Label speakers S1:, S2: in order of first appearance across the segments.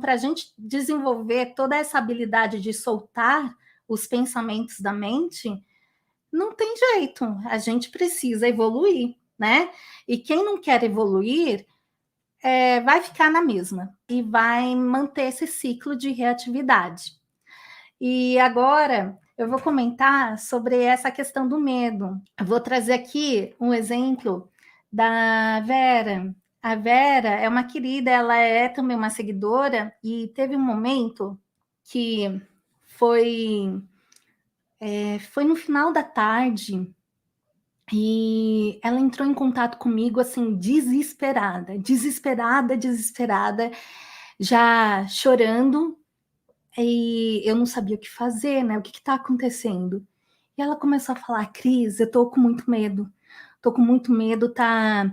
S1: para a gente desenvolver toda essa habilidade de soltar os pensamentos da mente, não tem jeito, a gente precisa evoluir, né? E quem não quer evoluir vai ficar na mesma e vai manter esse ciclo de reatividade. E agora eu vou comentar sobre essa questão do medo. Eu vou trazer aqui um exemplo da Vera. A Vera é uma querida, ela é também uma seguidora, e teve um momento que foi no final da tarde, e ela entrou em contato comigo assim, desesperada, já chorando, e eu não sabia o que fazer, né? O que está acontecendo? E ela começou a falar: Cris, eu tô com muito medo, tá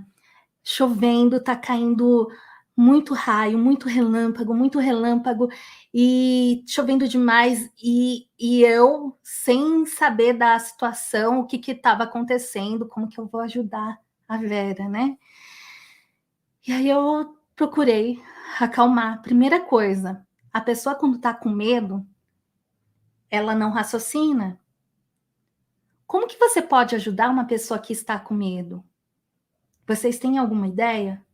S1: chovendo, tá caindo muito relâmpago, e chovendo demais, e eu, sem saber da situação, o que estava acontecendo, como que eu vou ajudar a Vera, né? E aí eu procurei acalmar. Primeira coisa, a pessoa quando tá com medo, ela não raciocina. Como que você pode ajudar uma pessoa que está com medo? Vocês têm alguma ideia?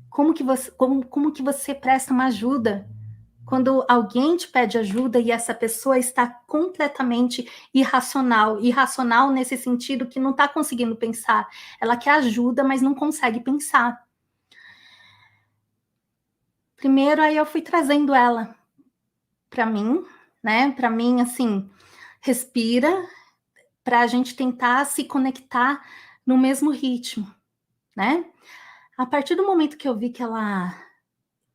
S1: Como que você presta uma ajuda quando alguém te pede ajuda e essa pessoa está completamente irracional? Irracional nesse sentido que não está conseguindo pensar. Ela quer ajuda, mas não consegue pensar. Primeiro, aí eu fui trazendo ela para mim, né? Para mim, assim, respira, para a gente tentar se conectar no mesmo ritmo, né? A partir do momento que eu vi que ela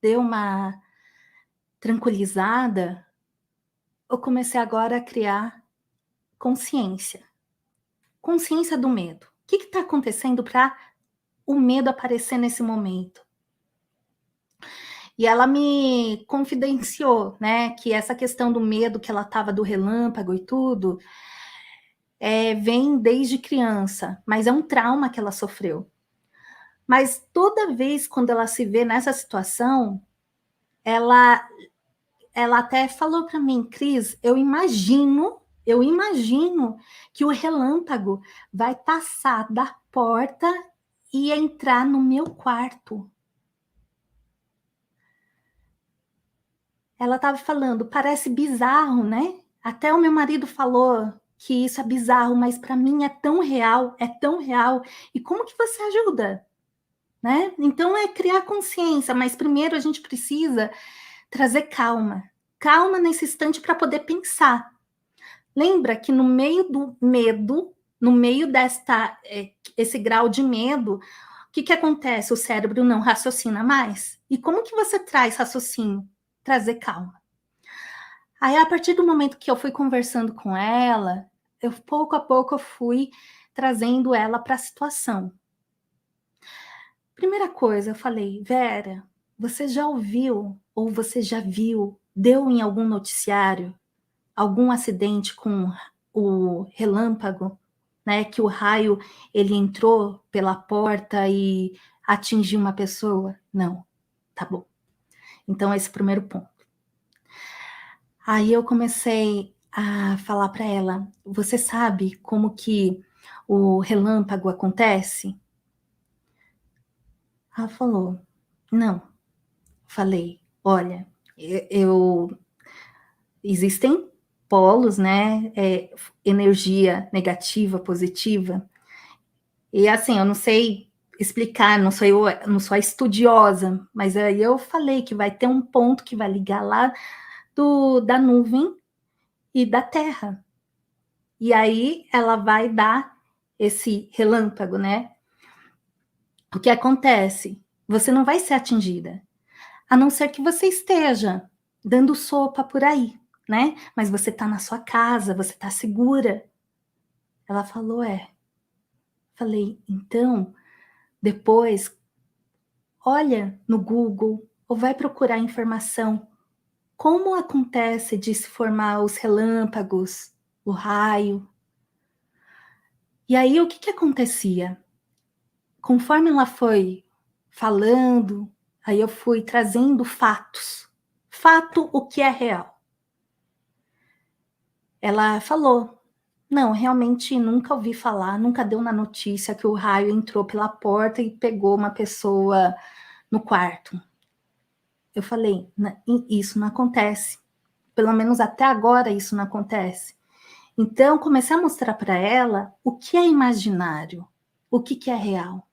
S1: deu uma tranquilizada, eu comecei agora a criar consciência. Consciência do medo. O que está acontecendo para o medo aparecer nesse momento? E ela me confidenciou, né, que essa questão do medo que ela estava do relâmpago e tudo, vem desde criança, mas é um trauma que ela sofreu. Mas toda vez quando ela se vê nessa situação, ela até falou para mim: Cris, eu imagino que o relâmpago vai passar da porta e entrar no meu quarto. Ela estava falando: parece bizarro, né? Até o meu marido falou que isso é bizarro, mas para mim é tão real, é tão real. E como que você ajuda? Né? Então é criar consciência, mas primeiro a gente precisa trazer calma. Calma nesse instante para poder pensar. Lembra que no meio do medo, no meio esse grau de medo, o que acontece? O cérebro não raciocina mais. E como que você traz raciocínio? Trazer calma. Aí, a partir do momento que eu fui conversando com ela, pouco a pouco eu fui trazendo ela para a situação. Primeira coisa, eu falei: Vera, você já ouviu ou você já viu, deu em algum noticiário, algum acidente com o relâmpago, né? Que o raio ele entrou pela porta e atingiu uma pessoa? Não, tá bom. Então esse é o primeiro ponto. Aí eu comecei a falar para ela: você sabe como que o relâmpago acontece? Ela falou: não. Falei: olha, existem polos, né? Energia negativa, positiva. E assim, eu não sei explicar, não sou a estudiosa, mas aí eu falei que vai ter um ponto que vai ligar lá da nuvem e da terra. E aí ela vai dar esse relâmpago, né? O que acontece? Você não vai ser atingida, a não ser que você esteja dando sopa por aí, né? Mas você está na sua casa, você está segura. Ela falou: Falei: então, depois, olha no Google ou vai procurar informação. Como acontece de se formar os relâmpagos, o raio? E aí, o que acontecia? Conforme ela foi falando, aí eu fui trazendo fatos, fato o que é real. Ela falou: não, realmente nunca ouvi falar, nunca deu na notícia que o raio entrou pela porta e pegou uma pessoa no quarto. Eu falei: isso não acontece. Pelo menos até agora isso não acontece. Então, comecei a mostrar para ela o que é imaginário, o que é real.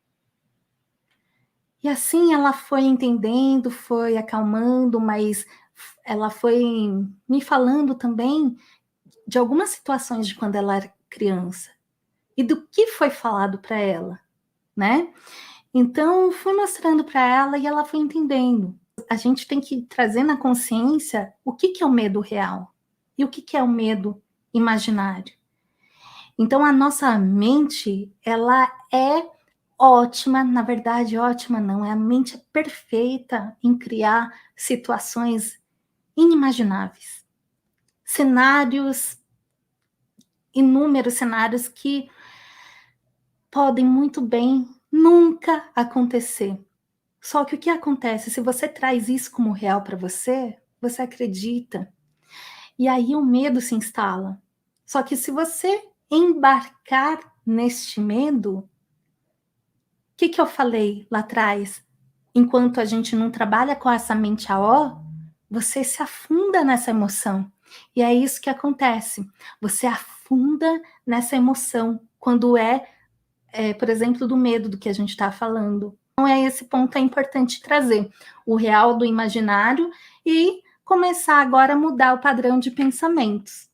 S1: E assim ela foi entendendo, foi acalmando, mas ela foi me falando também de algumas situações de quando ela era criança e do que foi falado para ela, né? Então, fui mostrando para ela e ela foi entendendo. A gente tem que trazer na consciência o que é o medo real e o que é o medo imaginário. Então, a nossa mente, ela é ótima, na verdade, ótima não, a mente é perfeita em criar situações inimagináveis. Cenários, inúmeros cenários que podem muito bem nunca acontecer. Só que o que acontece? Se você traz isso como real para você, você acredita. E aí o medo se instala. Só que se você embarcar neste medo, o que eu falei lá atrás? Enquanto a gente não trabalha com essa mente AO, você se afunda nessa emoção. E é isso que acontece. Você afunda nessa emoção quando por exemplo, do medo do que a gente está falando. Então, esse ponto é importante trazer o real do imaginário e começar agora a mudar o padrão de pensamentos.